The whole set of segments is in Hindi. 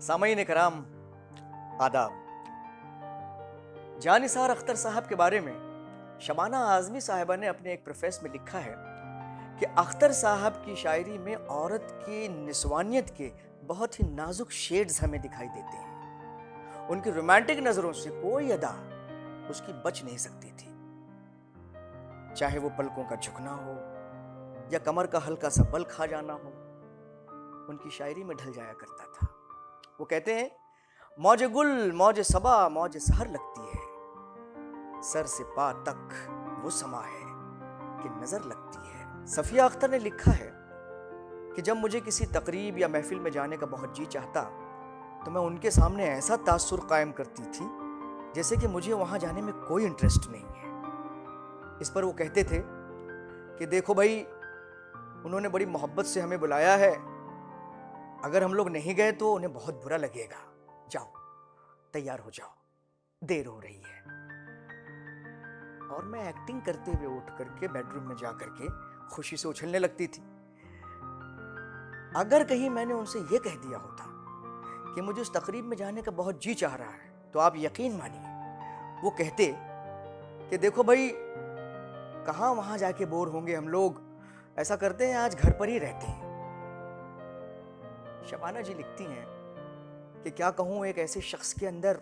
सामईन कराम, आदाब। जानिसार अख्तर साहब के बारे में शबाना आज़मी साहिबा ने अपने एक प्रोफेस में लिखा है कि अख्तर साहब की शायरी में औरत की निस्वानियत के बहुत ही नाजुक शेड्स हमें दिखाई देते हैं। उनकी रोमांटिक नजरों से कोई अदा उसकी बच नहीं सकती थी, चाहे वो पलकों का झुकना हो या कमर का हल्का सा बल खा जाना हो, उनकी शायरी में ढल जाया करता था। वो कहते हैं, मौज गुल मौज सबा मौज सहर लगती है, सर से पा तक वो समा है कि नजर लगती है। सफिया अख्तर ने लिखा है कि जब मुझे किसी तकरीब या महफिल में जाने का बहुत जी चाहता तो मैं उनके सामने ऐसा तासुर कायम करती थी जैसे कि मुझे वहां जाने में कोई इंटरेस्ट नहीं है। इस पर वो कहते थे कि देखो भाई, उन्होंने बड़ी मोहब्बत से हमें बुलाया है, अगर हम लोग नहीं गए तो उन्हें बहुत बुरा लगेगा, जाओ तैयार हो जाओ, देर हो रही है। और मैं एक्टिंग करते हुए उठ करके बेडरूम में जा करके खुशी से उछलने लगती थी। अगर कहीं मैंने उनसे यह कह दिया होता कि मुझे उस तकरीब में जाने का बहुत जी चाह रहा है, तो आप यकीन मानिए वो कहते कि देखो भाई, कहां वहां जाके बोर होंगे हम लोग, ऐसा करते हैं आज घर पर ही रहते हैं। शबाना जी लिखती हैं कि क्या कहूं, एक ऐसे शख्स के अंदर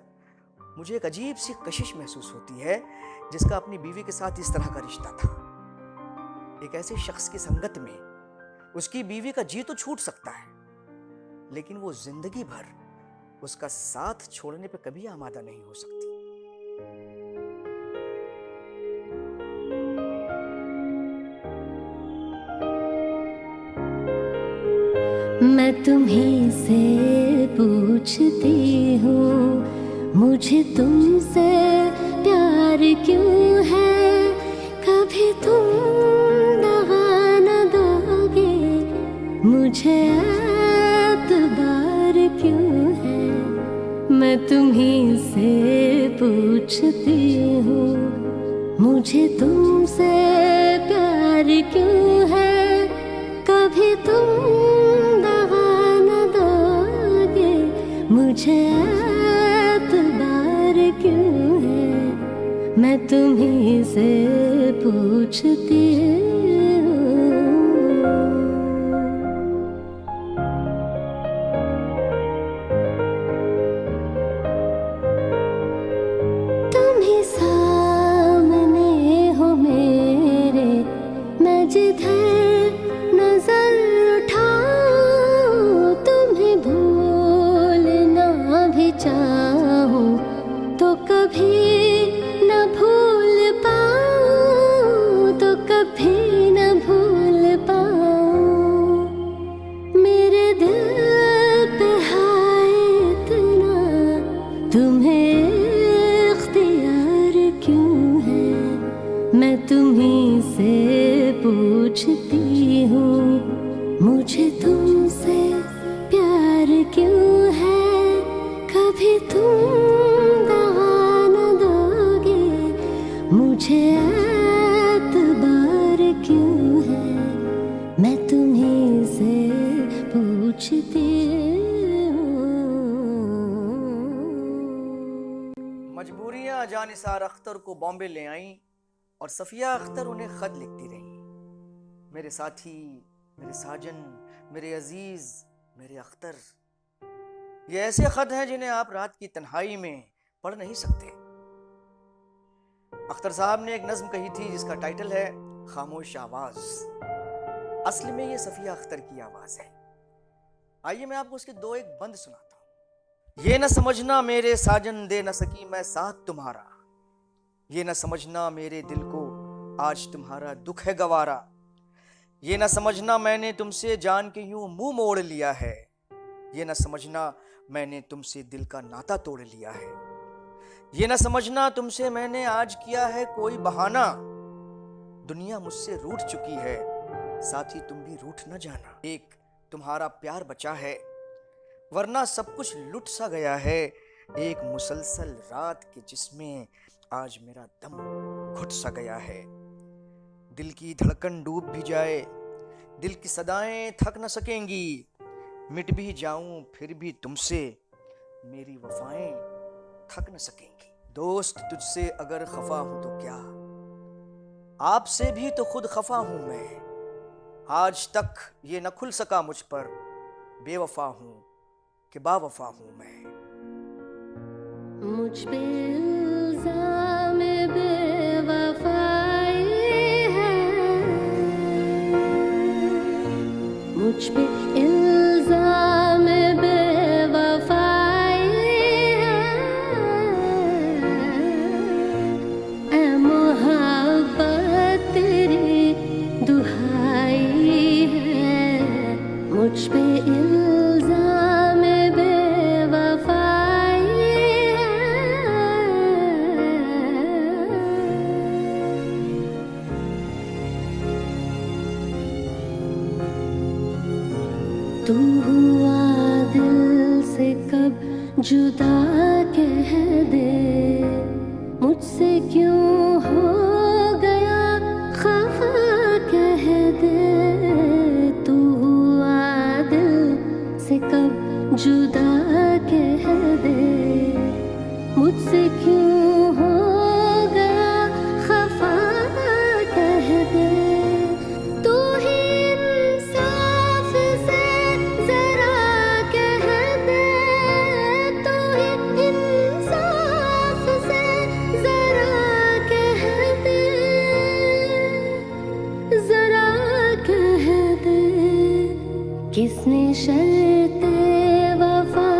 मुझे एक अजीब सी कशिश महसूस होती है जिसका अपनी बीवी के साथ इस तरह का रिश्ता था। एक ऐसे शख्स की संगत में उसकी बीवी का जी तो छूट सकता है, लेकिन वो जिंदगी भर उसका साथ छोड़ने पे कभी आमादा नहीं हो सकती। मैं तुम्हीं से पूछती हूँ, मुझे तुमसे प्यार क्यों है, कभी तुम दगा न दोगे, मुझे एतबार क्यों है। मैं तुम्हीं से पूछती हूँ, मुझे तुमसे प्यार क्यों है, कभी तुम दगा न दोगे, मुझे एतबार क्यों है। मैं तुम्हीं से पूछती हूँ। तुम ही सामने हो मेरे, मैं जिधर नजर उठाऊं, तुम्हें भूलना भी चाहूं तो कभी न भूल पाऊं, तो कभी न भूल पाऊं। मेरे दिल पे है इतना, तुम्हें इख्तियार क्यों है। मैं तुम्हीं से पूछती हूँ, मुझे तुमसे प्यार क्यों है, कभी तुम दगा न दोगे, मुझे एतबार क्यों है। मैं तुम्हीं से पूछती हूँ। मजबूरियां जानिसार अख्तर को बॉम्बे ले आईं और सफिया अख्तर उन्हें खत लिखती रही। मेरे साथी, मेरे साजन, मेरे अजीज, मेरे अख्तर, ये ऐसे खत हैं जिन्हें आप रात की तन्हाई में पढ़ नहीं सकते। अख्तर साहब ने एक नज्म कही थी जिसका टाइटल है खामोश आवाज। असली में ये सफिया अख्तर की आवाज है। आइए मैं आपको उसके दो एक बंद सुनाता हूं। ये न समझना मेरे साजन दे न सकी मैं साथ तुम्हारा, ये न समझना मेरे दिल को आज तुम्हारा दुख है गवारा, ये न समझना मैंने तुमसे जान के यूं मुंह मोड़ लिया है, ये न समझना मैंने तुमसे दिल का नाता तोड़ लिया है, ये न समझना तुमसे मैंने आज किया है कोई बहाना, दुनिया मुझसे रूठ चुकी है, साथ ही तुम भी रूठ न जाना। एक तुम्हारा प्यार बचा है, वरना सब कुछ लुट सा गया है, एक मुसलसल रात के जिसमें आज मेरा दम घुट सा गया है। दिल की धड़कन डूब भी जाए, दिल की सदाएं थक न सकेंगी, मिट भी जाऊं फिर भी तुमसे मेरी वफाएं थक न सकेंगी। दोस्त तुझसे अगर खफा हूं तो क्या, आपसे भी तो खुद खफा हूं मैं। आज तक ये न खुल सका मुझ पर, बेवफा हूं कि बावफा हूं मैं। मुझ पे इल्ज़ाम बेवफाई है, मुझ पे इल्ज़ाम बेवफाई है। ऐ मोहब्बत तेरी दुहाई है, मुझ पे इल्ज़ाम बेवफाई है। तू हुआ दिल से कब जुदा कह दे, मुझसे क्यों हो गया खफा कह दे। तू हुआ दिल से कब जुदा कह दे, मुझसे क्यों हो गया खफा कह दे। तू ही इंसाफ से जरा कह दे, तू ही इंसाफ से जरा कह दे, जरा कह दे। किसने शर्ते वफा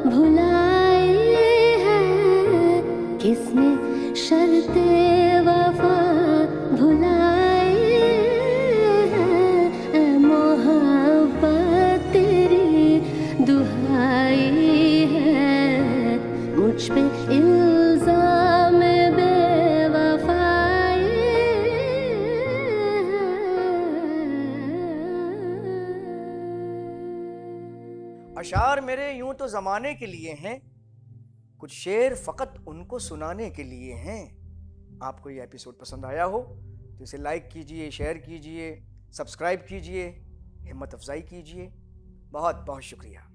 भुलाई है, किसने शर्ते वफा भुलाई है। ऐ मोहब्बत तेरी दुहाई है, मुझ पे इल्ज़ाम बेवफाई है। अशार मेरे यूं तो ज़माने के लिए हैं, कुछ शेर फ़कत उनको सुनाने के लिए हैं। आपको ये एपिसोड पसंद आया हो तो इसे लाइक कीजिए, शेयर कीजिए, सब्सक्राइब कीजिए, हिम्मत अफजाई कीजिए। बहुत बहुत शुक्रिया।